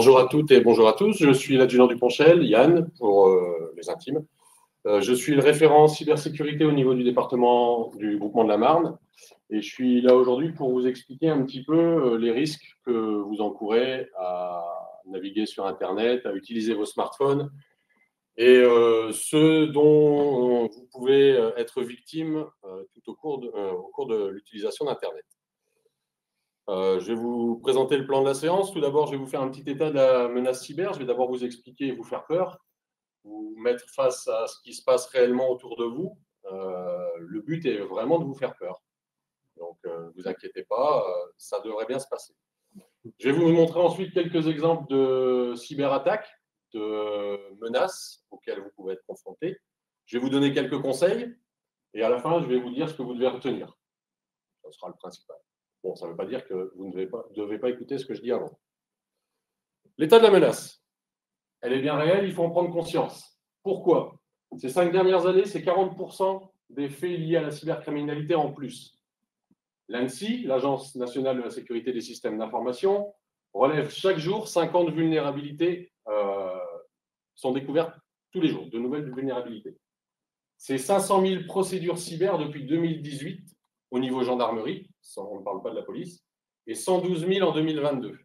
Bonjour à toutes et bonjour à tous. Je suis l'adjudant Duponchel, Yann, pour les intimes. Je suis le référent cybersécurité au niveau du département du groupement de la Marne. Et je suis là aujourd'hui pour vous expliquer un petit peu les risques que vous encourez à naviguer sur Internet, à utiliser vos smartphones et ceux dont vous pouvez être victime tout au cours de l'utilisation d'Internet. Je vais vous présenter le plan de la séance. Tout d'abord, je vais vous faire un petit état de la menace cyber. Je vais d'abord vous expliquer et vous faire peur, vous mettre face à ce qui se passe réellement autour de vous. Le but est vraiment de vous faire peur. Donc, ne vous inquiétez pas, ça devrait bien se passer. Je vais vous montrer ensuite quelques exemples de cyberattaques, de menaces auxquelles vous pouvez être confrontés. Je vais vous donner quelques conseils et à la fin, je vais vous dire ce que vous devez retenir. Ça sera le principal. Bon, ça ne veut pas dire que vous ne devez pas écouter ce que je dis avant. L'état de la menace, elle est bien réelle, il faut en prendre conscience. Pourquoi? Ces 5 dernières années, c'est 40% des faits liés à la cybercriminalité en plus. L'ANSSI, l'Agence nationale de la sécurité des systèmes d'information, relève chaque jour 50 vulnérabilités sont découvertes tous les jours, de nouvelles vulnérabilités. C'est 500 000 procédures cyber depuis 2018 au niveau gendarmerie, on ne parle pas de la police, et 112 000 en 2022.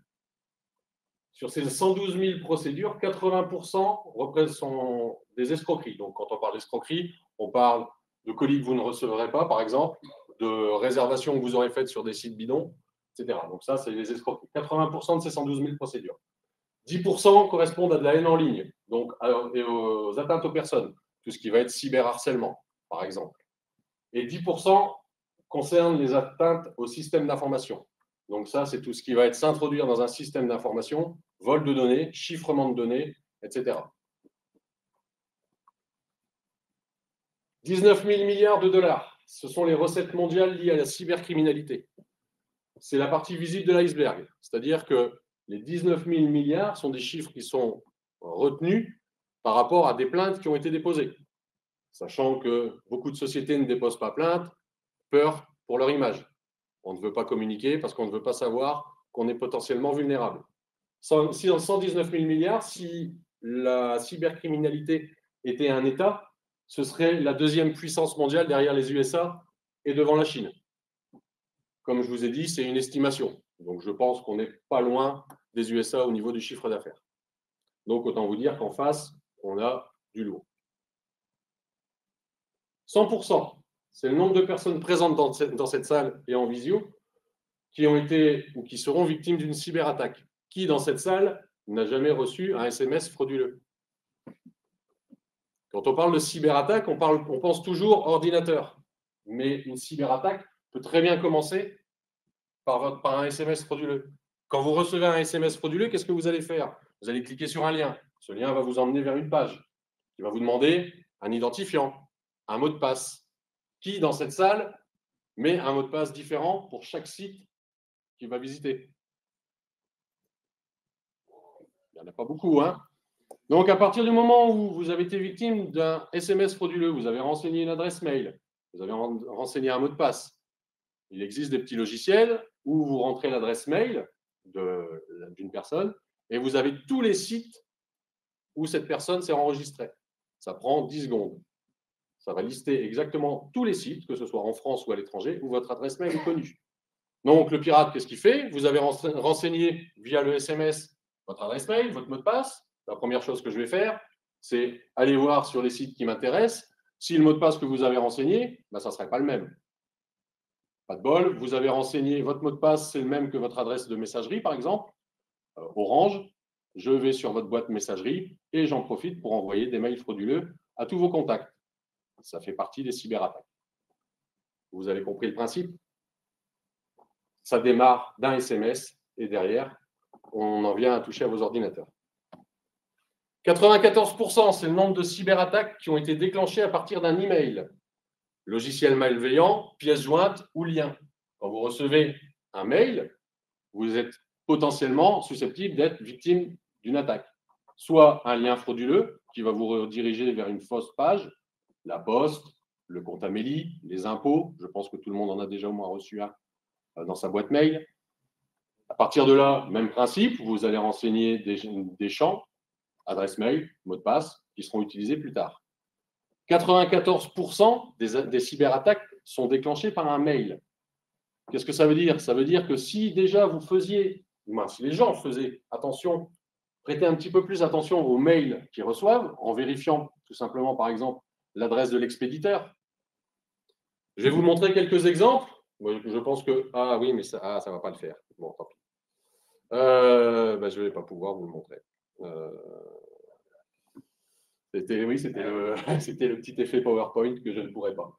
Sur ces 112 000 procédures, 80% sont des escroqueries. Donc, quand on parle d'escroquerie, on parle de colis que vous ne recevrez pas, par exemple, de réservations que vous aurez faites sur des sites bidons, etc. Donc, ça, c'est les escroqueries. 80% de ces 112 000 procédures. 10% correspondent à de la haine en ligne, donc et aux atteintes aux personnes, tout ce qui va être cyberharcèlement, par exemple. Et 10% concernent les atteintes au système d'information. Donc ça, c'est tout ce qui va être s'introduire dans un système d'information, vol de données, chiffrement de données, etc. 19 000 milliards de dollars, ce sont les recettes mondiales liées à la cybercriminalité. C'est la partie visible de l'iceberg, c'est-à-dire que les 19 000 milliards sont des chiffres qui sont retenus par rapport à des plaintes qui ont été déposées. Sachant que beaucoup de sociétés ne déposent pas plainte, peur pour leur image. On ne veut pas communiquer parce qu'on ne veut pas savoir qu'on est potentiellement vulnérable. Si dans 119 000 milliards, si la cybercriminalité était un État, ce serait la deuxième puissance mondiale derrière les USA et devant la Chine. Comme je vous ai dit, c'est une estimation. Donc, je pense qu'on n'est pas loin des USA au niveau du chiffre d'affaires. Donc, autant vous dire qu'en face, on a du lourd. 100%, c'est le nombre de personnes présentes dans cette salle et en visio qui ont été ou qui seront victimes d'une cyberattaque. Qui, dans cette salle, n'a jamais reçu un SMS frauduleux? Quand on parle de cyberattaque, on pense toujours ordinateur. Mais une cyberattaque peut très bien commencer par un SMS frauduleux. Quand vous recevez un SMS frauduleux, qu'est-ce que vous allez faire? Vous allez cliquer sur un lien. Ce lien va vous emmener vers une page qui va vous demander un identifiant, un mot de passe. Qui, dans cette salle, met un mot de passe différent pour chaque site qu'il va visiter? Il n'y en a pas beaucoup, hein? Donc, à partir du moment où vous avez été victime d'un SMS frauduleux, vous avez renseigné une adresse mail, vous avez renseigné un mot de passe, il existe des petits logiciels où vous rentrez l'adresse mail d'une personne et vous avez tous les sites où cette personne s'est enregistrée. Ça prend 10 secondes. Ça va lister exactement tous les sites, que ce soit en France ou à l'étranger, où votre adresse mail est connue. Donc, le pirate, qu'est-ce qu'il fait? Vous avez renseigné via le SMS votre adresse mail, votre mot de passe. La première chose que je vais faire, c'est aller voir sur les sites qui m'intéressent. Si le mot de passe que vous avez renseigné, ça ne serait pas le même. Pas de bol, vous avez renseigné votre mot de passe, c'est le même que votre adresse de messagerie, par exemple, Orange. Je vais sur votre boîte messagerie et j'en profite pour envoyer des mails frauduleux à tous vos contacts. Ça fait partie des cyberattaques. Vous avez compris le principe? Ça démarre d'un SMS et derrière, on en vient à toucher à vos ordinateurs. 94%, c'est le nombre de cyberattaques qui ont été déclenchées à partir d'un email. Logiciel malveillant, pièce jointe ou lien. Quand vous recevez un mail, vous êtes potentiellement susceptible d'être victime d'une attaque. Soit un lien frauduleux qui va vous rediriger vers une fausse page, la poste, le compte Amélie, les impôts, je pense que tout le monde en a déjà au moins reçu un dans sa boîte mail. À partir de là, même principe, vous allez renseigner des champs, adresse mail, mot de passe, qui seront utilisés plus tard. 94% des cyberattaques sont déclenchées par un mail. Qu'est-ce que ça veut dire? Ça veut dire que si déjà vous faisiez, si les gens faisaient attention, prêtez un petit peu plus attention aux mails qu'ils reçoivent, en vérifiant tout simplement, par exemple, l'adresse de l'expéditeur. Je vais vous montrer quelques exemples. Je pense que... Ah oui, mais ça ne va pas le faire. Bon, tant pis. Je ne vais pas pouvoir vous le montrer. Oui, c'était le petit effet PowerPoint que je ne pourrais pas.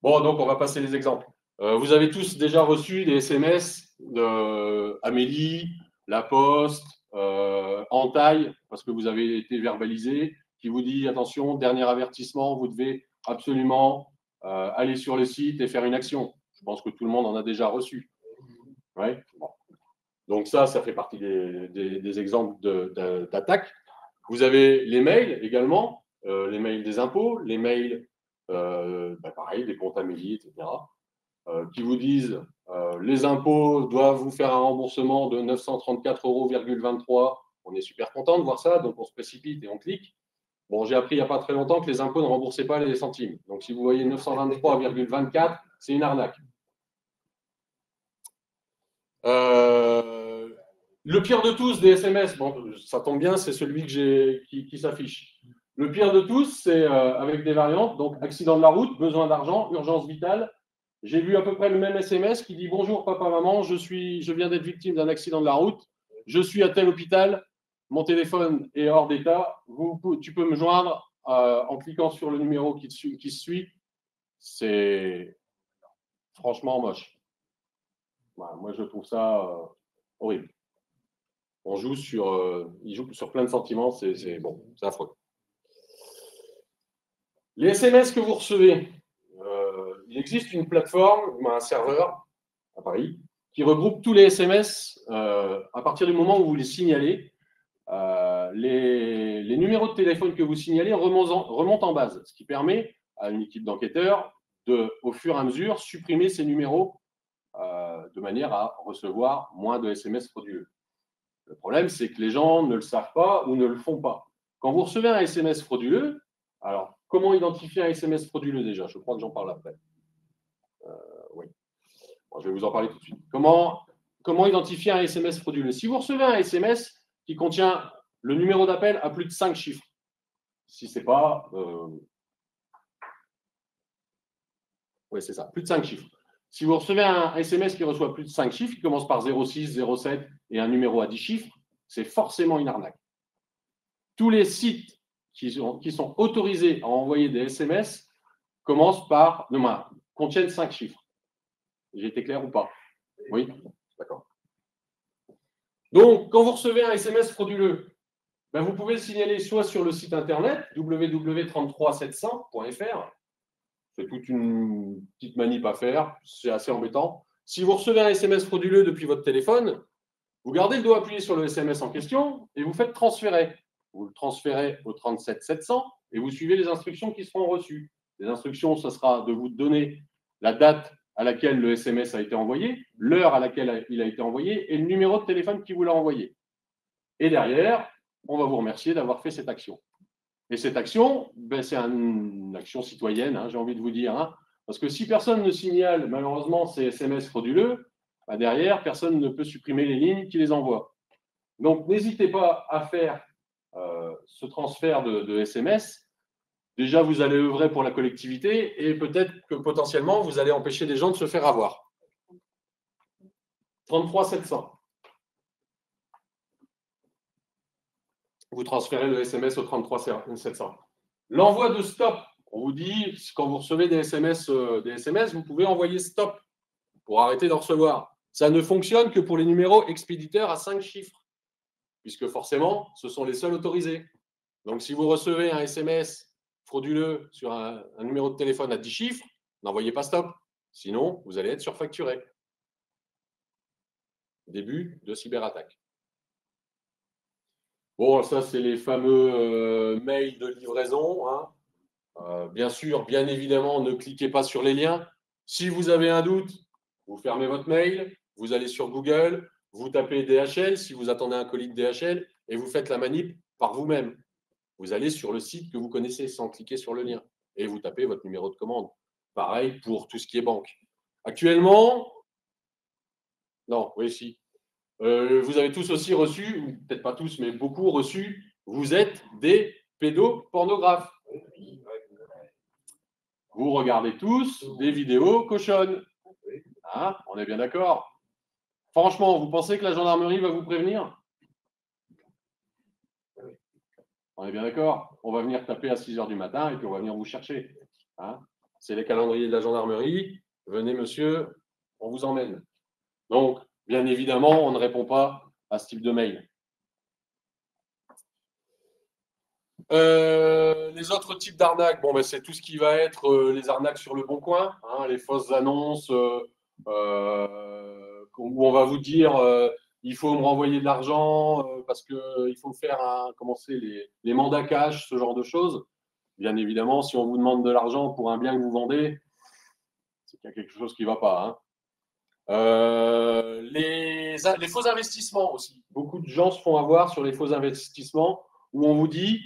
Bon, donc on va passer les exemples. Vous avez tous déjà reçu des SMS d'Amélie, La Poste, Entaille, parce que vous avez été verbalisé, qui vous dit, attention, dernier avertissement, vous devez absolument aller sur le site et faire une action. Je pense que tout le monde en a déjà reçu. Ouais. Bon. Donc ça fait partie des exemples d'attaque. Vous avez les mails également, les mails des impôts, les mails, pareil, des comptes Amélie, etc., qui vous disent les impôts doivent vous faire un remboursement de 934,23 €. On est super content de voir ça, donc on se précipite et on clique. Bon, j'ai appris il n'y a pas très longtemps que les impôts ne remboursaient pas les centimes. Donc si vous voyez 923,24 €, c'est une arnaque. Le pire de tous des SMS, bon, ça tombe bien, c'est celui qui s'affiche. Le pire de tous, c'est avec des variantes, donc accident de la route, besoin d'argent, urgence vitale. J'ai vu à peu près le même SMS qui dit « Bonjour papa, maman, je viens d'être victime d'un accident de la route, je suis à tel hôpital, mon téléphone est hors d'état, tu peux me joindre en cliquant sur le numéro qui suit. » C'est franchement moche. Voilà, moi, je trouve ça horrible. Ils jouent sur plein de sentiments, c'est bon, c'est affreux. Les SMS que vous recevez, il existe une plateforme, un serveur à Paris, qui regroupe tous les SMS à partir du moment où vous les signalez. Les numéros de téléphone que vous signalez remontent en base, ce qui permet à une équipe d'enquêteurs de, au fur et à mesure, supprimer ces numéros de manière à recevoir moins de SMS frauduleux. Le problème, c'est que les gens ne le savent pas ou ne le font pas. Quand vous recevez un SMS frauduleux, alors, comment identifier un SMS frauduleux déjà? Je crois que j'en parle après. Oui. Bon, je vais vous en parler tout de suite. Comment identifier un SMS frauduleux? Si vous recevez un SMS qui contient le numéro d'appel à plus de 5 chiffres, si ce n'est pas... Oui, c'est ça, plus de 5 chiffres. Si vous recevez un SMS qui reçoit plus de 5 chiffres, qui commence par 06, 07 et un numéro à 10 chiffres, c'est forcément une arnaque. Tous les sites qui sont autorisés à envoyer des SMS contiennent 5 chiffres. J'ai été clair ou pas? Oui? D'accord. Donc, quand vous recevez un SMS frauduleux, vous pouvez le signaler soit sur le site internet www.33700.fr. C'est toute une petite manip à faire, c'est assez embêtant. Si vous recevez un SMS frauduleux depuis votre téléphone, vous gardez le doigt appuyé sur le SMS en question et vous faites transférer. Vous le transférez au 37700 et vous suivez les instructions qui seront reçues. Les instructions, ce sera de vous donner la date à laquelle le SMS a été envoyé, l'heure à laquelle il a été envoyé et le numéro de téléphone qui vous l'a envoyé. Et derrière, on va vous remercier d'avoir fait cette action. Et cette action, c'est une action citoyenne, hein, j'ai envie de vous dire. Hein, parce que si personne ne signale, malheureusement, ces SMS frauduleux, derrière, personne ne peut supprimer les lignes qui les envoient. Donc, n'hésitez pas à faire ce transfert de SMS. Déjà, vous allez œuvrer pour la collectivité et peut-être que potentiellement, vous allez empêcher des gens de se faire avoir. 33700. Vous transférez le SMS au 33700. L'envoi de stop, on vous dit, quand vous recevez des SMS, vous pouvez envoyer stop pour arrêter d'en recevoir. Ça ne fonctionne que pour les numéros expéditeurs à 5 chiffres, puisque forcément, ce sont les seuls autorisés. Donc, si vous recevez un SMS frauduleux sur un numéro de téléphone à 10 chiffres, n'envoyez pas stop. Sinon, vous allez être surfacturé. Début de cyberattaque. Bon, ça, c'est les fameux mails de livraison. Hein. Bien sûr, bien évidemment, ne cliquez pas sur les liens. Si vous avez un doute, vous fermez votre mail, vous allez sur Google, vous tapez DHL si vous attendez un colis de DHL et vous faites la manip par vous-même. Vous allez sur le site que vous connaissez sans cliquer sur le lien et vous tapez votre numéro de commande. Pareil pour tout ce qui est banque. Actuellement, non, oui, si. Vous avez tous aussi reçu, ou peut-être pas tous, mais beaucoup reçu, vous êtes des pédopornographes. Vous regardez tous des vidéos cochonnes. Hein, on est bien d'accord. Franchement, vous pensez que la gendarmerie va vous prévenir? On est bien d'accord. On va venir taper à 6 h du matin et puis on va venir vous chercher. Hein, c'est les calendriers de la gendarmerie. Venez, monsieur, on vous emmène. Donc, bien évidemment, on ne répond pas à ce type de mail. Les autres types d'arnaques, bon, ben, c'est tout ce qui va être les arnaques sur le bon coin, hein, les fausses annonces où on va vous dire il faut me renvoyer de l'argent parce qu'il faut faire commencer les mandats cash, ce genre de choses. Bien évidemment, si on vous demande de l'argent pour un bien que vous vendez, c'est qu'il y a quelque chose qui ne va pas. Hein. Les faux investissements aussi. Beaucoup de gens se font avoir sur les faux investissements où on vous dit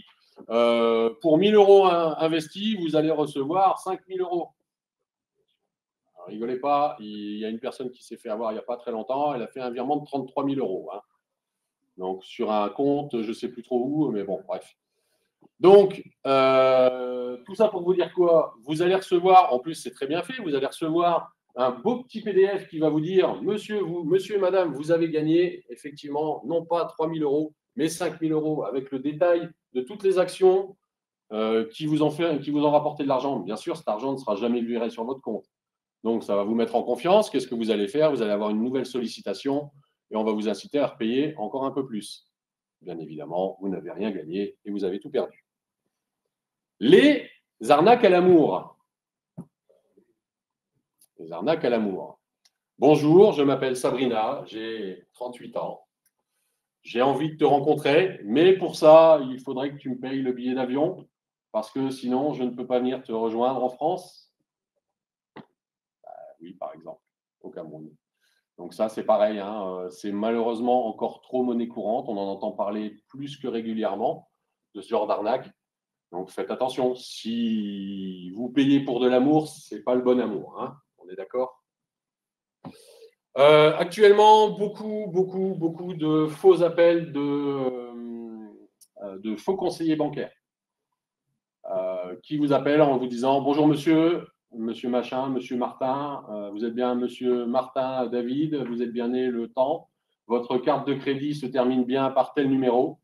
pour 1 000 € investis, vous allez recevoir 5 000 €. Alors, rigolez pas, il y a une personne qui s'est fait avoir il n'y a pas très longtemps, elle a fait un virement de 33 000 €. Hein. Donc sur un compte, je ne sais plus trop où, mais bon, bref. Donc, tout ça pour vous dire quoi? Vous allez recevoir, en plus c'est très bien fait, vous allez recevoir un beau petit PDF qui va vous dire monsieur et madame, vous avez gagné effectivement non pas 3 000 €, mais 5 000 € avec le détail de toutes les actions qui vous ont rapporté de l'argent. Bien sûr, cet argent ne sera jamais viré sur votre compte. Donc, ça va vous mettre en confiance. Qu'est-ce que vous allez faire? Vous allez avoir une nouvelle sollicitation et on va vous inciter à repayer encore un peu plus. Bien évidemment, vous n'avez rien gagné et vous avez tout perdu. Les arnaques à l'amour. Les arnaques à l'amour. Bonjour, je m'appelle Sabrina, j'ai 38 ans. J'ai envie de te rencontrer, mais pour ça, il faudrait que tu me payes le billet d'avion parce que sinon, je ne peux pas venir te rejoindre en France. Oui, par exemple, au Cameroun. Donc ça, c'est pareil, hein, c'est malheureusement encore trop monnaie courante. On en entend parler plus que régulièrement de ce genre d'arnaque. Donc faites attention. Si vous payez pour de l'amour, ce n'est pas le bon amour. Hein, on est d'accord? Actuellement, beaucoup de faux appels de faux conseillers bancaires qui vous appellent en vous disant « Bonjour monsieur, monsieur machin, monsieur Martin, vous êtes bien monsieur Martin David, vous êtes bien né le temps, votre carte de crédit se termine bien par tel numéro »,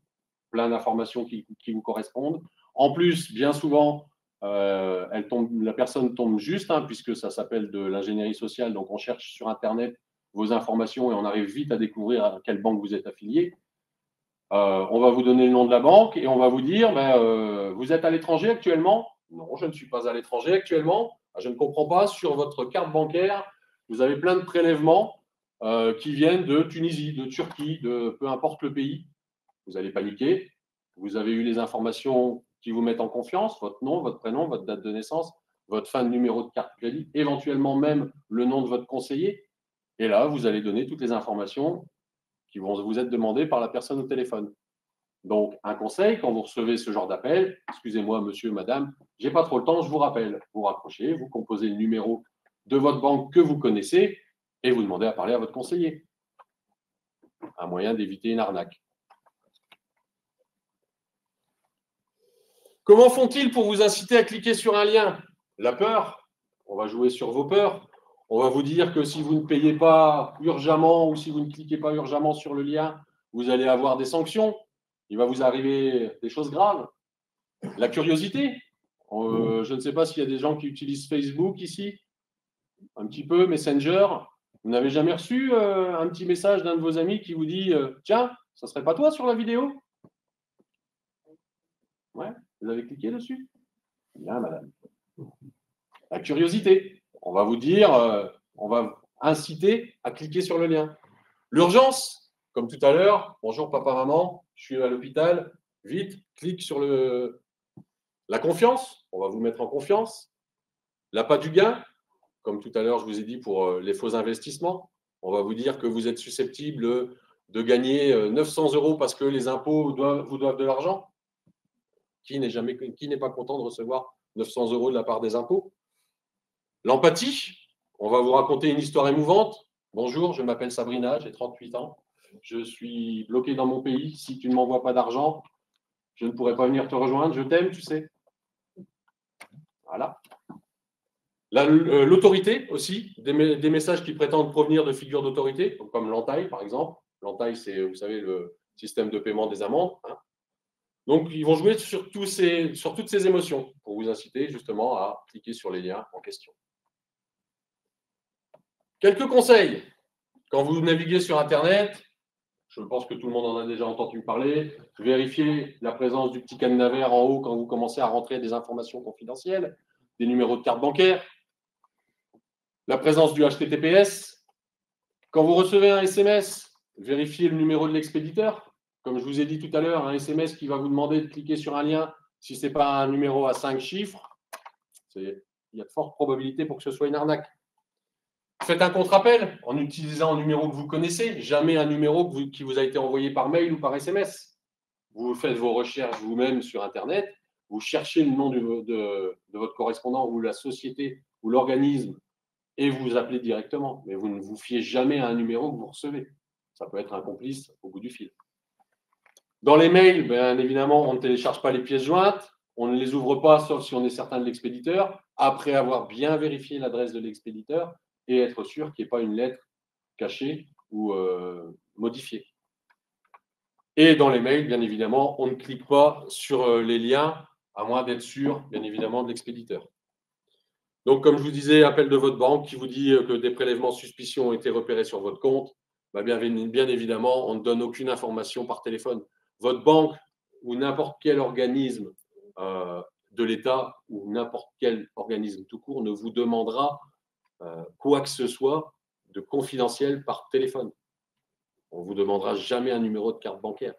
plein d'informations qui vous correspondent. En plus, bien souvent, la personne tombe juste, hein, puisque ça s'appelle de l'ingénierie sociale, donc on cherche sur Internet vos informations et on arrive vite à découvrir à quelle banque vous êtes affilié. On va vous donner le nom de la banque et on va vous dire vous êtes à l'étranger actuellement? Non, je ne suis pas à l'étranger actuellement. Je ne comprends pas. Sur votre carte bancaire, vous avez plein de prélèvements qui viennent de Tunisie, de Turquie, de peu importe le pays. Vous allez paniquer. Vous avez eu les informations qui vous mettent en confiance, votre nom, votre prénom, votre date de naissance, votre fin de numéro de carte crédit, éventuellement même le nom de votre conseiller. Et là, vous allez donner toutes les informations qui vont vous être demandées par la personne au téléphone. Donc, un conseil, quand vous recevez ce genre d'appel, excusez-moi, monsieur, madame, j'ai pas trop le temps, je vous rappelle. Vous raccrochez, vous composez le numéro de votre banque que vous connaissez et vous demandez à parler à votre conseiller. Un moyen d'éviter une arnaque. Comment font-ils pour vous inciter à cliquer sur un lien? La peur. On va jouer sur vos peurs. On va vous dire que si vous ne payez pas urgemment ou si vous ne cliquez pas urgemment sur le lien, vous allez avoir des sanctions. Il va vous arriver des choses graves. La curiosité. Je ne sais pas s'il y a des gens qui utilisent Facebook ici. Un petit peu, Messenger. Vous n'avez jamais reçu un petit message d'un de vos amis qui vous dit tiens, ça ne serait pas toi sur la vidéo? Ouais, vous avez cliqué dessus? Bien, madame. La curiosité. On va vous dire, on va inciter à cliquer sur le lien. L'urgence, comme tout à l'heure, bonjour papa, maman, je suis à l'hôpital, vite, clique sur la confiance, on va vous mettre en confiance. L'appât du gain, comme tout à l'heure je vous ai dit pour les faux investissements. On va vous dire que vous êtes susceptible de gagner 900 € parce que les impôts vous doivent de l'argent. Qui n'est pas content de recevoir 900 € de la part des impôts? L'empathie, on va vous raconter une histoire émouvante. Bonjour, je m'appelle Sabrina, j'ai 38 ans. Je suis bloqué dans mon pays. Si tu ne m'envoies pas d'argent, je ne pourrai pas venir te rejoindre. Je t'aime, tu sais. Voilà. L'autorité aussi, des messages qui prétendent provenir de figures d'autorité, comme l'entaille par exemple. L'entaille, c'est, vous savez, le système de paiement des amendes. Hein. Donc, ils vont jouer sur toutes ces émotions pour vous inciter justement à cliquer sur les liens en question. Quelques conseils. Quand vous naviguez sur Internet, je pense que tout le monde en a déjà entendu parler, vérifiez la présence du petit cadenas vert en haut quand vous commencez à rentrer des informations confidentielles, des numéros de carte bancaire, la présence du HTTPS. Quand vous recevez un SMS, vérifiez le numéro de l'expéditeur. Comme je vous ai dit tout à l'heure, un SMS qui va vous demander de cliquer sur un lien, si ce n'est pas un numéro à 5 chiffres, il y a de fortes probabilités pour que ce soit une arnaque. Faites un contre-appel en utilisant un numéro que vous connaissez, jamais un numéro qui vous a été envoyé par mail ou par SMS. Vous faites vos recherches vous-même sur Internet, vous cherchez le nom de votre correspondant ou la société ou l'organisme et vous appelez directement. Mais vous ne vous fiez jamais à un numéro que vous recevez. Ça peut être un complice au bout du fil. Dans les mails, bien évidemment, on ne télécharge pas les pièces jointes, on ne les ouvre pas sauf si on est certain de l'expéditeur, après avoir bien vérifié l'adresse de l'expéditeur et être sûr qu'il n'y ait pas une lettre cachée ou modifiée. Et dans les mails, bien évidemment, on ne clique pas sur les liens, à moins d'être sûr, bien évidemment, de l'expéditeur. Donc, comme je vous disais, appel de votre banque qui vous dit que des prélèvements suspicieux ont été repérés sur votre compte, bien évidemment, on ne donne aucune information par téléphone. Votre banque ou n'importe quel organisme de l'État ou n'importe quel organisme tout court ne vous demandera quoi que ce soit de confidentiel par téléphone. On ne vous demandera jamais un numéro de carte bancaire.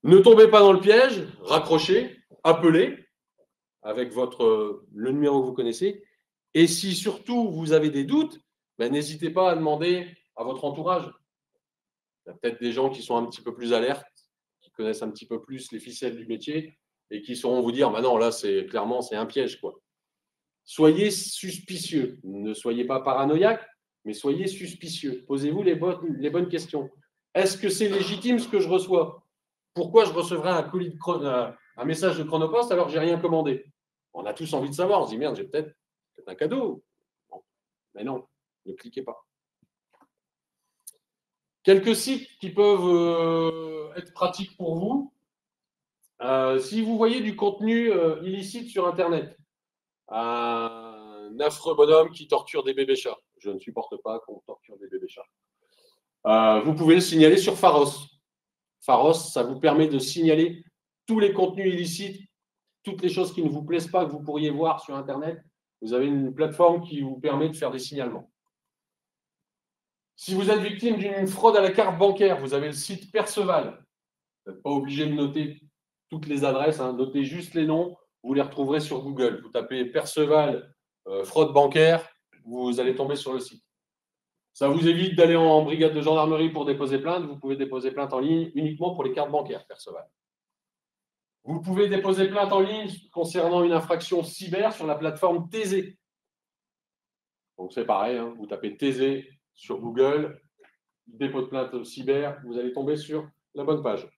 Ne tombez pas dans le piège, raccrochez, appelez avec le numéro que vous connaissez. Et si surtout vous avez des doutes, n'hésitez pas à demander à votre entourage. Il y a peut-être des gens qui sont un petit peu plus alertes, qui connaissent un petit peu plus les ficelles du métier et qui sauront vous dire, non, là, clairement, c'est un piège, quoi. Soyez suspicieux. Ne soyez pas paranoïaque, mais soyez suspicieux. Posez-vous les bonnes questions. Est-ce que c'est légitime ce que je reçois? Pourquoi je recevrais un message de Chronopost alors que je n'ai rien commandé? On a tous envie de savoir. On se dit, merde, j'ai peut-être un cadeau. Non. Mais non, ne cliquez pas. Quelques sites qui peuvent être pratiques pour vous. Si vous voyez du contenu illicite sur Internet, un affreux bonhomme qui torture des bébés chats. Je ne supporte pas qu'on torture des bébés chats. Vous pouvez le signaler sur Pharos. Pharos, ça vous permet de signaler tous les contenus illicites, toutes les choses qui ne vous plaisent pas que vous pourriez voir sur Internet. Vous avez une plateforme qui vous permet de faire des signalements. Si vous êtes victime d'une fraude à la carte bancaire, vous avez le site Perceval. Vous n'êtes pas obligé de noter toutes les adresses, hein. Notez juste les noms. Vous les retrouverez sur Google. Vous tapez Perceval, fraude bancaire, vous allez tomber sur le site. Ça vous évite d'aller en brigade de gendarmerie pour déposer plainte. Vous pouvez déposer plainte en ligne uniquement pour les cartes bancaires, Perceval. Vous pouvez déposer plainte en ligne concernant une infraction cyber sur la plateforme Taisé. Donc c'est pareil, hein, vous tapez Taisé sur Google, dépôt de plainte cyber, vous allez tomber sur la bonne page.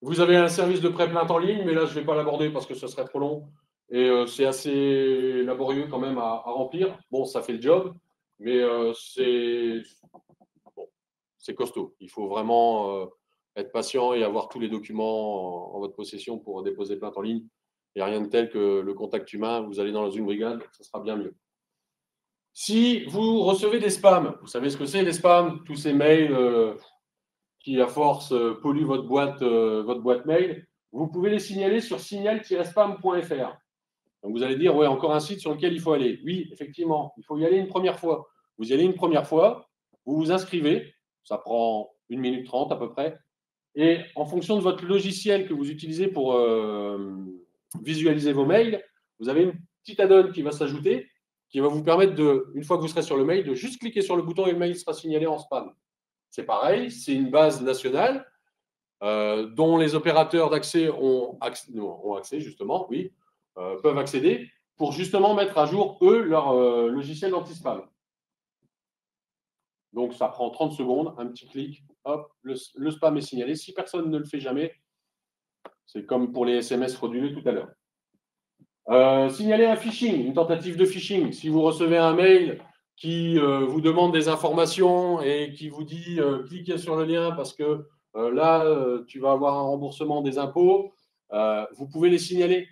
Vous avez un service de pré-plainte en ligne, mais là, je ne vais pas l'aborder parce que ce serait trop long. Et c'est assez laborieux quand même à remplir. Bon, ça fait le job, mais c'est costaud. Il faut vraiment être patient et avoir tous les documents en votre possession pour déposer plainte en ligne. Il n'y a rien de tel que le contact humain. Vous allez dans une brigade, ça sera bien mieux. Si vous recevez des spams, vous savez ce que c'est les spams, tous ces mails qui, à force, polluent votre boîte mail, vous pouvez les signaler sur signal-spam.fr. Donc, vous allez dire, ouais, encore un site sur lequel il faut aller. Oui, effectivement, il faut y aller une première fois. Vous y allez une première fois, vous vous inscrivez, ça prend 1 minute 30 à peu près, et en fonction de votre logiciel que vous utilisez pour visualiser vos mails, vous avez une petite add-on qui va s'ajouter qui va vous permettre de, une fois que vous serez sur le mail, de juste cliquer sur le bouton et le mail sera signalé en spam. C'est pareil, c'est une base nationale dont les opérateurs d'accès ont accès, justement, oui, peuvent accéder pour justement mettre à jour, eux, leur logiciel anti-spam. Donc, ça prend 30 secondes, un petit clic, hop, le spam est signalé. Si personne ne le fait jamais, c'est comme pour les SMS frauduleux tout à l'heure. Signaler un phishing, une tentative de phishing. Si vous recevez un mail qui vous demande des informations et qui vous dit cliquez sur le lien parce que là, tu vas avoir un remboursement des impôts, vous pouvez les signaler.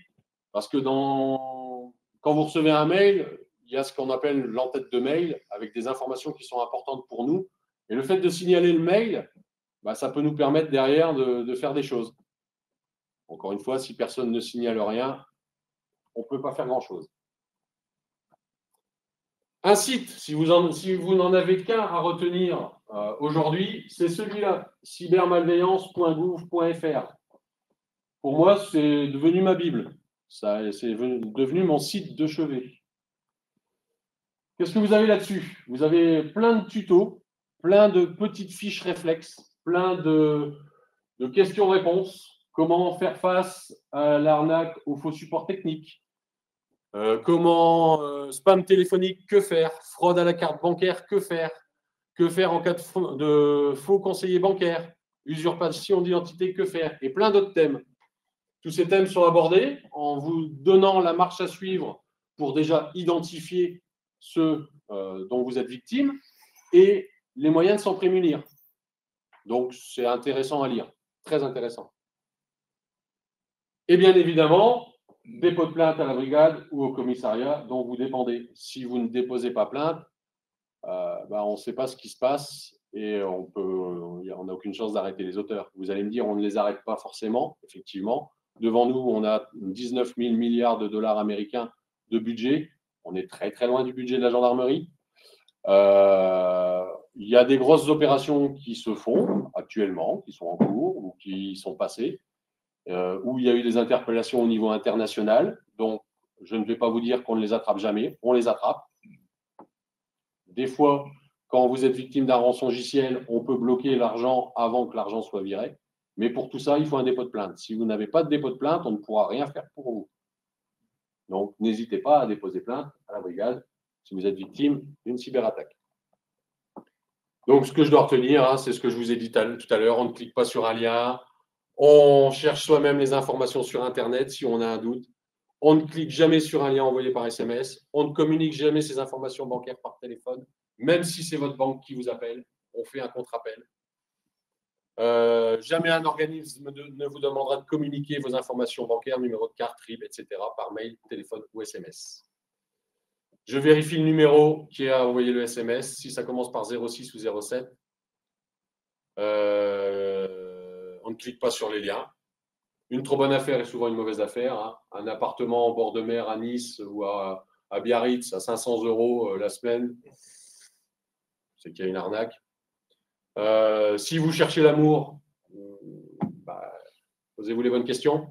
Parce que quand vous recevez un mail, il y a ce qu'on appelle l'entête de mail avec des informations qui sont importantes pour nous. Et le fait de signaler le mail, bah, ça peut nous permettre derrière de faire des choses. Encore une fois, si personne ne signale rien, on ne peut pas faire grand-chose. Un site, si vous n'en avez qu'un à retenir aujourd'hui, c'est celui-là, cybermalveillance.gouv.fr. Pour moi, c'est devenu ma Bible. C'est devenu mon site de chevet. Qu'est-ce que vous avez là-dessus? Vous avez plein de tutos, plein de petites fiches réflexes, plein de questions-réponses. Comment faire face à l'arnaque, au faux support technique, comment spam téléphonique, que faire, fraude à la carte bancaire, que faire en cas de faux conseiller bancaire, usurpation d'identité, que faire, et plein d'autres thèmes. Tous ces thèmes sont abordés en vous donnant la marche à suivre pour déjà identifier ceux dont vous êtes victime et les moyens de s'en prémunir. Donc, c'est intéressant à lire, très intéressant. Et bien évidemment, dépôt de plainte à la brigade ou au commissariat dont vous dépendez. Si vous ne déposez pas plainte, on ne sait pas ce qui se passe et on n'a aucune chance d'arrêter les auteurs. Vous allez me dire, on ne les arrête pas forcément, effectivement. Devant nous, on a 19 000 milliards de dollars américains de budget. On est très, très loin du budget de la gendarmerie. Il y a des grosses opérations qui se font actuellement, qui sont en cours ou qui sont passées, où il y a eu des interpellations au niveau international. Donc, je ne vais pas vous dire qu'on ne les attrape jamais. On les attrape. Des fois, quand vous êtes victime d'un rançongiciel, on peut bloquer l'argent avant que l'argent soit viré. Mais pour tout ça, il faut un dépôt de plainte. Si vous n'avez pas de dépôt de plainte, on ne pourra rien faire pour vous. Donc, n'hésitez pas à déposer plainte à la brigade si vous êtes victime d'une cyberattaque. Donc, ce que je dois retenir, c'est ce que je vous ai dit tout à l'heure. On ne clique pas sur un lien. On cherche soi-même les informations sur Internet si on a un doute. On ne clique jamais sur un lien envoyé par SMS. On ne communique jamais ces informations bancaires par téléphone, même si c'est votre banque qui vous appelle. On fait un contre-appel. Jamais un organisme ne vous demandera de communiquer vos informations bancaires, numéro de carte, RIB, etc. par mail, téléphone ou SMS. Je vérifie le numéro qui a envoyé le SMS. Si ça commence par 06 ou 07, on ne clique pas sur les liens. Une trop bonne affaire est souvent une mauvaise affaire. Hein. Un appartement en bord de mer à Nice ou à Biarritz à 500 € la semaine, c'est qu'il y a une arnaque. Si vous cherchez l'amour, posez-vous les bonnes questions.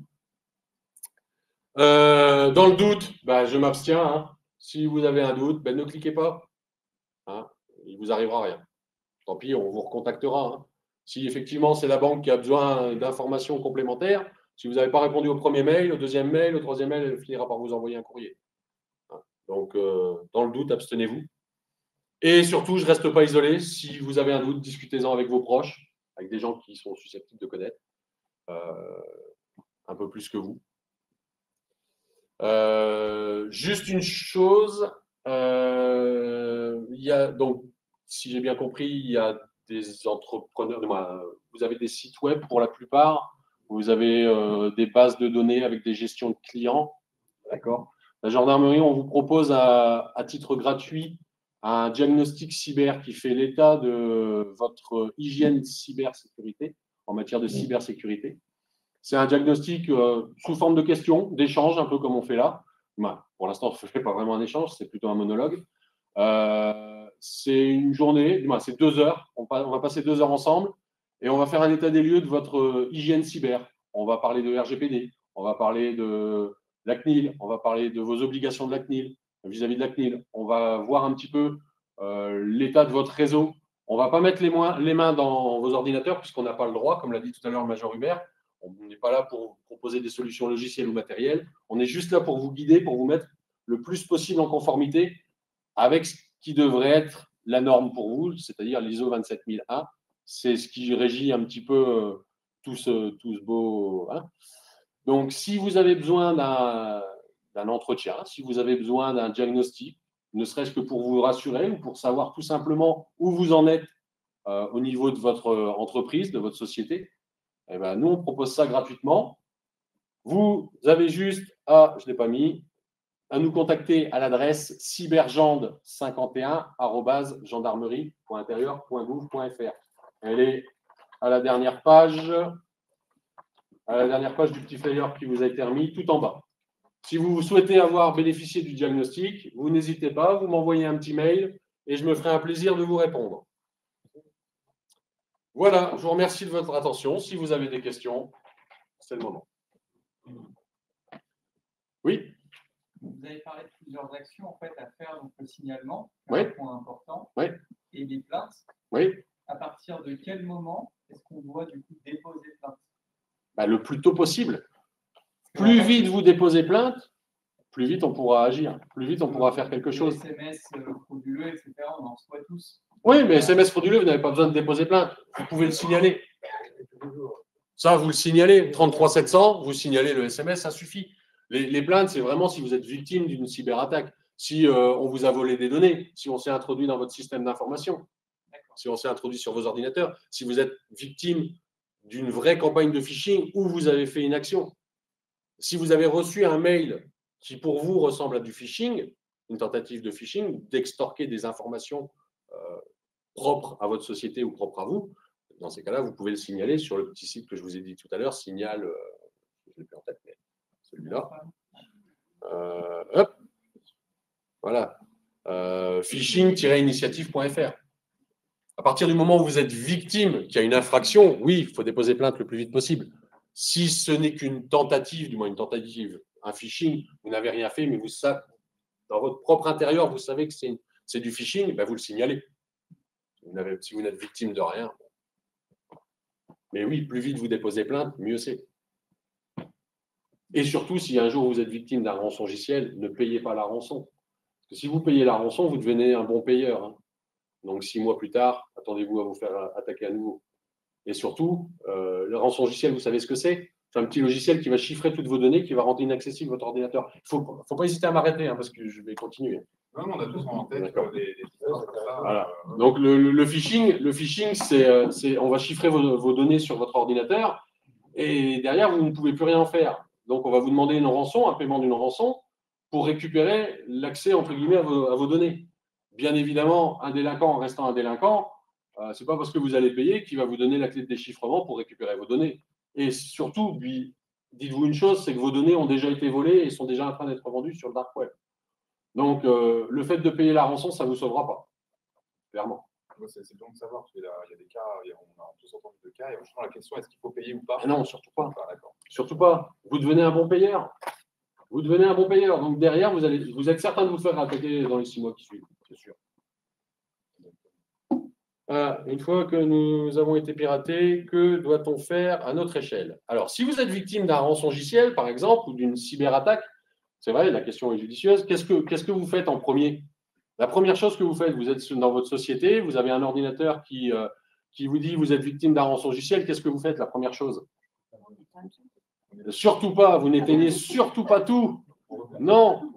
Dans le doute, je m'abstiens. Hein. Si vous avez un doute, ne cliquez pas. Hein. Il ne vous arrivera rien. Tant pis, on vous recontactera. Hein. Si effectivement c'est la banque qui a besoin d'informations complémentaires, si vous n'avez pas répondu au premier mail, au deuxième mail, au troisième mail, elle finira par vous envoyer un courrier. Hein. Donc, dans le doute, abstenez-vous. Et surtout, je ne reste pas isolé. Si vous avez un doute, discutez-en avec vos proches, avec des gens qui sont susceptibles de connaître un peu plus que vous. Juste une chose, donc, si j'ai bien compris, il y a des entrepreneurs, vous avez des sites web pour la plupart, vous avez des bases de données avec des gestions de clients, d'accord. La gendarmerie, on vous propose à titre gratuit un diagnostic cyber qui fait l'état de votre hygiène cybersécurité, en matière de cybersécurité. C'est un diagnostic sous forme de questions, d'échanges, un peu comme on fait là. Pour l'instant, on ne fait pas vraiment un échange, c'est plutôt un monologue. C'est une journée, c'est 2 heures. On va passer 2 heures ensemble et on va faire un état des lieux de votre hygiène cyber. On va parler de RGPD, on va parler de la CNIL, on va parler de vos obligations de la CNIL, vis-à-vis de la CNIL. On va voir un petit peu l'état de votre réseau. On ne va pas mettre les mains dans vos ordinateurs puisqu'on n'a pas le droit, comme l'a dit tout à l'heure le Major Hubert. On n'est pas là pour proposer des solutions logicielles ou matérielles. On est juste là pour vous guider, pour vous mettre le plus possible en conformité avec ce qui devrait être la norme pour vous, c'est-à-dire l'ISO 27001. C'est ce qui régit un petit peu tout ce beau... Hein. Donc, si vous avez besoin d'un entretien, si vous avez besoin d'un diagnostic, ne serait-ce que pour vous rassurer ou pour savoir tout simplement où vous en êtes au niveau de votre entreprise, de votre société, eh ben, nous, on propose ça gratuitement. Vous avez juste à, je ne l'ai pas mis, à nous contacter à l'adresse cybergende51@gendarmerie.intérieur.gouv.fr. Elle est à la dernière page du petit flyer qui vous a été remis, tout en bas. Si vous souhaitez avoir bénéficié du diagnostic, vous n'hésitez pas, vous m'envoyez un petit mail et je me ferai un plaisir de vous répondre. Voilà, je vous remercie de votre attention. Si vous avez des questions, c'est le moment. Oui. Vous avez parlé de plusieurs actions en fait, à faire, donc le signalement, oui. Un point important, oui. Et les plaintes. Oui. À partir de quel moment est-ce qu'on doit du coup déposer plainte? Le plus tôt possible. Plus vite vous déposez plainte, plus vite on pourra agir, plus vite on pourra faire quelque chose. SMS frauduleux, etc., on en reçoit tous. Oui, mais SMS frauduleux, vous n'avez pas besoin de déposer plainte. Vous pouvez le signaler. Ça, vous le signalez. 33 700, vous signalez le SMS, ça suffit. Les plaintes, c'est vraiment si vous êtes victime d'une cyberattaque, si on vous a volé des données, si on s'est introduit dans votre système d'information, si on s'est introduit sur vos ordinateurs, si vous êtes victime d'une vraie campagne de phishing où vous avez fait une action. Si vous avez reçu un mail qui pour vous ressemble à du phishing, une tentative de phishing, d'extorquer des informations propres à votre société ou propres à vous, dans ces cas-là, vous pouvez le signaler sur le petit site que je vous ai dit tout à l'heure, signal, je ne l'ai plus en tête, mais celui-là. Hop, voilà, phishing-initiative.fr. À partir du moment où vous êtes victime qu'il y a une infraction, oui, il faut déposer plainte le plus vite possible. Si ce n'est qu'une tentative, du moins une tentative, un phishing, vous n'avez rien fait, mais vous savez, dans votre propre intérieur, vous savez que c'est du phishing, ben vous le signalez. Si vous n'êtes victime de rien. Mais oui, plus vite vous déposez plainte, mieux c'est. Et surtout, si un jour vous êtes victime d'un rançongiciel, ne payez pas la rançon. Parce que si vous payez la rançon, vous devenez un bon payeur. Hein. Donc 6 mois plus tard, attendez-vous à vous faire attaquer à nouveau. Et surtout, le rançongiciel, vous savez ce que c'est? C'est un petit logiciel qui va chiffrer toutes vos données, qui va rendre inaccessible votre ordinateur. Il ne faut pas hésiter à m'arrêter, hein, parce que je vais continuer. Non, on a tous en tête des histoires comme ça. Voilà. Donc le phishing, c'est on va chiffrer vos données sur votre ordinateur et derrière, vous ne pouvez plus rien en faire. Donc on va vous demander une rançon, un paiement d'une rançon, pour récupérer l'accès, entre guillemets, à vos données. Bien évidemment, un délinquant en restant un délinquant, ce n'est pas parce que vous allez payer qu'il va vous donner la clé de déchiffrement pour récupérer vos données. Et surtout, dites-vous une chose, c'est que vos données ont déjà été volées et sont déjà en train d'être vendues sur le dark web. Donc, le fait de payer la rançon, ça ne vous sauvera pas, clairement. C'est bon de savoir, parce qu'il y a des cas, on a tous entendu de cas, et justement la question, est-ce qu'il faut payer ou pas? Non, surtout pas. Surtout pas. Vous devenez un bon payeur. Vous devenez un bon payeur. Donc, derrière, vous êtes certain de vous faire attaquer dans les 6 mois qui suivent, c'est sûr. Une fois que nous avons été piratés, que doit-on faire à notre échelle? Alors, si vous êtes victime d'un rançongiciel, par exemple, ou d'une cyberattaque, c'est vrai, la question est judicieuse, qu'est-ce que vous faites en premier? La première chose que vous faites, vous êtes dans votre société, vous avez un ordinateur qui vous dit vous êtes victime d'un rançongiciel, qu'est-ce que vous faites? La première chose? Surtout pas, vous n'éteignez surtout pas tout. Non,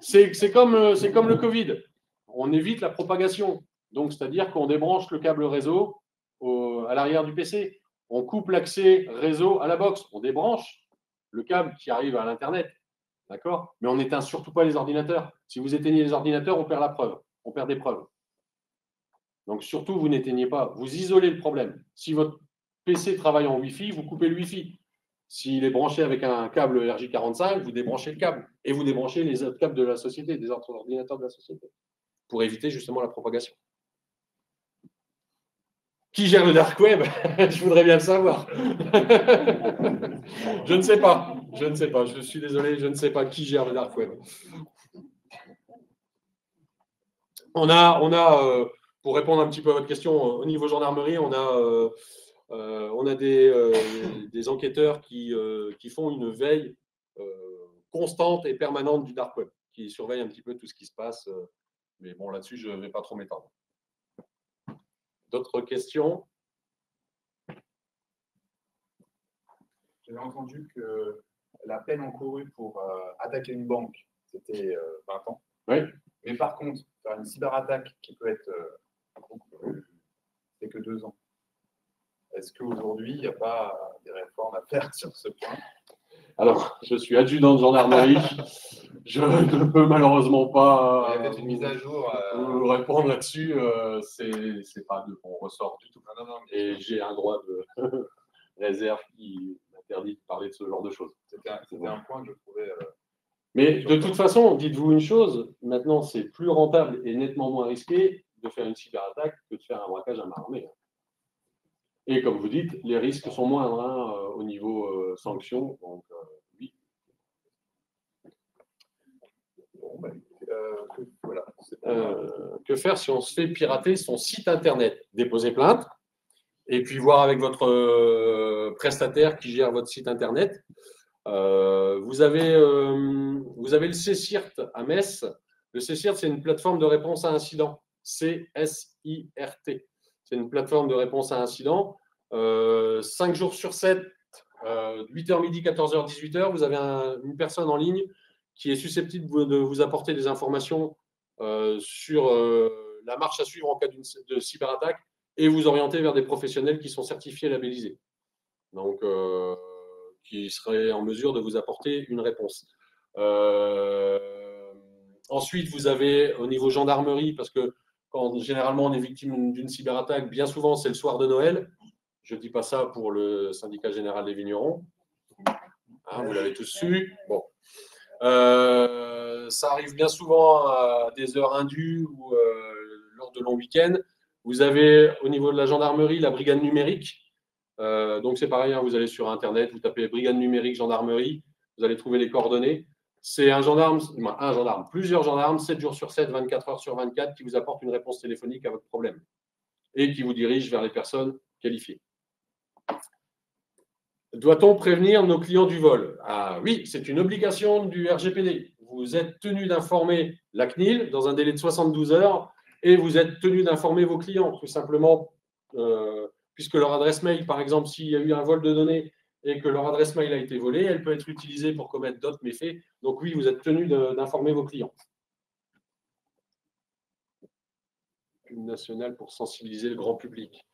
c'est comme le Covid. On évite la propagation. Donc, c'est-à-dire qu'on débranche le câble réseau à l'arrière du PC. On coupe l'accès réseau à la box. On débranche le câble qui arrive à l'Internet. D'accord? Mais on n'éteint surtout pas les ordinateurs. Si vous éteignez les ordinateurs, on perd la preuve. On perd des preuves. Donc, surtout, vous n'éteignez pas. Vous isolez le problème. Si votre PC travaille en Wi-Fi, vous coupez le Wi-Fi. S'il est branché avec un câble RJ45, vous débranchez le câble. Et vous débranchez les autres câbles de la société, des autres ordinateurs de la société, pour éviter justement la propagation. Qui gère le dark web? Je voudrais bien le savoir. Je ne sais pas. Je suis désolé, je ne sais pas qui gère le dark web. Pour répondre un petit peu à votre question, au niveau gendarmerie, on a des enquêteurs qui font une veille constante et permanente du dark web, qui surveillent un petit peu tout ce qui se passe. Mais bon, là-dessus, je ne vais pas trop m'étendre. D'autres questions? J'avais entendu que la peine encourue pour attaquer une banque, c'était 20 ans. Oui. Mais par contre, faire une cyberattaque qui peut être c'est que 2 ans. Est-ce qu'aujourd'hui, il n'y a pas des réformes à faire sur ce point? Alors, je suis adjudant de gendarmerie. Je ne peux malheureusement pas Il y a peut-être une mise à jour. vous répondre là-dessus. C'est pas de mon ressort du tout. Non, Et j'ai un droit de réserve qui m'interdit de parler de ce genre de choses. C'était un point que je trouvais. Mais de toute façon, dites-vous une chose, maintenant c'est plus rentable et nettement moins risqué de faire une cyberattaque que de faire un braquage à main armée. Et comme vous dites, les risques sont moindres au niveau sanctions. Donc, oui. Bon, voilà. Que faire si on se fait pirater son site internet? Déposer plainte et puis voir avec votre prestataire qui gère votre site internet. Vous avez le CSIRT à Metz. Le CSIRT, c'est une plateforme de réponse à incident. CSIRT. C'est une plateforme de réponse à incident. 5 jours sur 7, 8h midi, 14h, 18h, vous avez une personne en ligne qui est susceptible de vous apporter des informations sur la marche à suivre en cas de cyberattaque et vous orienter vers des professionnels qui sont certifiés et labellisés. Donc, qui seraient en mesure de vous apporter une réponse. Ensuite, vous avez au niveau gendarmerie, parce que quand généralement on est victime d'une cyberattaque, bien souvent c'est le soir de Noël. Je ne dis pas ça pour le syndicat général des vignerons. Hein, vous l'avez tous su. Bon. Ça arrive bien souvent à des heures indues ou lors de longs week-ends. Vous avez au niveau de la gendarmerie la brigade numérique. Donc c'est pareil, hein, vous allez sur Internet, vous tapez brigade numérique gendarmerie, vous allez trouver les coordonnées. C'est plusieurs gendarmes, 7 jours sur 7, 24 heures sur 24, qui vous apportent une réponse téléphonique à votre problème et qui vous dirige vers les personnes qualifiées. Doit-on prévenir nos clients du vol? Ah oui, c'est une obligation du RGPD. Vous êtes tenu d'informer la CNIL dans un délai de 72 heures et vous êtes tenu d'informer vos clients, tout simplement, puisque leur adresse mail, par exemple, s'il y a eu un vol de données et que leur adresse mail a été volée, elle peut être utilisée pour commettre d'autres méfaits. Donc oui, vous êtes tenu d'informer vos clients. Une nationale pour sensibiliser le grand public.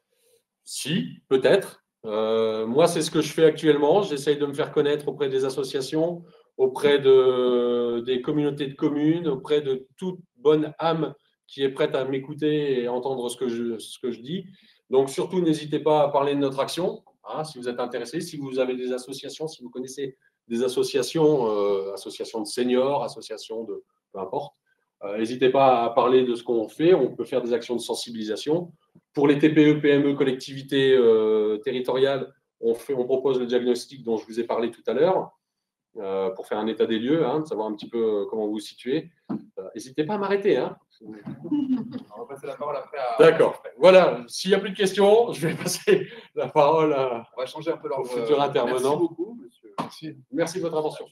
Si, peut-être. Moi, c'est ce que je fais actuellement. J'essaye de me faire connaître auprès des associations, auprès des communautés de communes, auprès de toute bonne âme qui est prête à m'écouter et à entendre ce que je dis. Donc, surtout, n'hésitez pas à parler de notre action, hein, si vous êtes intéressé, si vous avez des associations, si vous connaissez des associations, associations de seniors, associations de peu importe. N'hésitez pas à parler de ce qu'on fait. On peut faire des actions de sensibilisation. Pour les TPE, PME, collectivités territoriales, on propose le diagnostic dont je vous ai parlé tout à l'heure pour faire un état des lieux, hein, de savoir un petit peu comment vous vous situez. N'hésitez pas à m'arrêter. Hein. On va passer la parole après à… D'accord. Voilà. S'il n'y a plus de questions, je vais passer la parole on va changer un peu au futur intervenant. Merci beaucoup, monsieur. Merci de votre attention.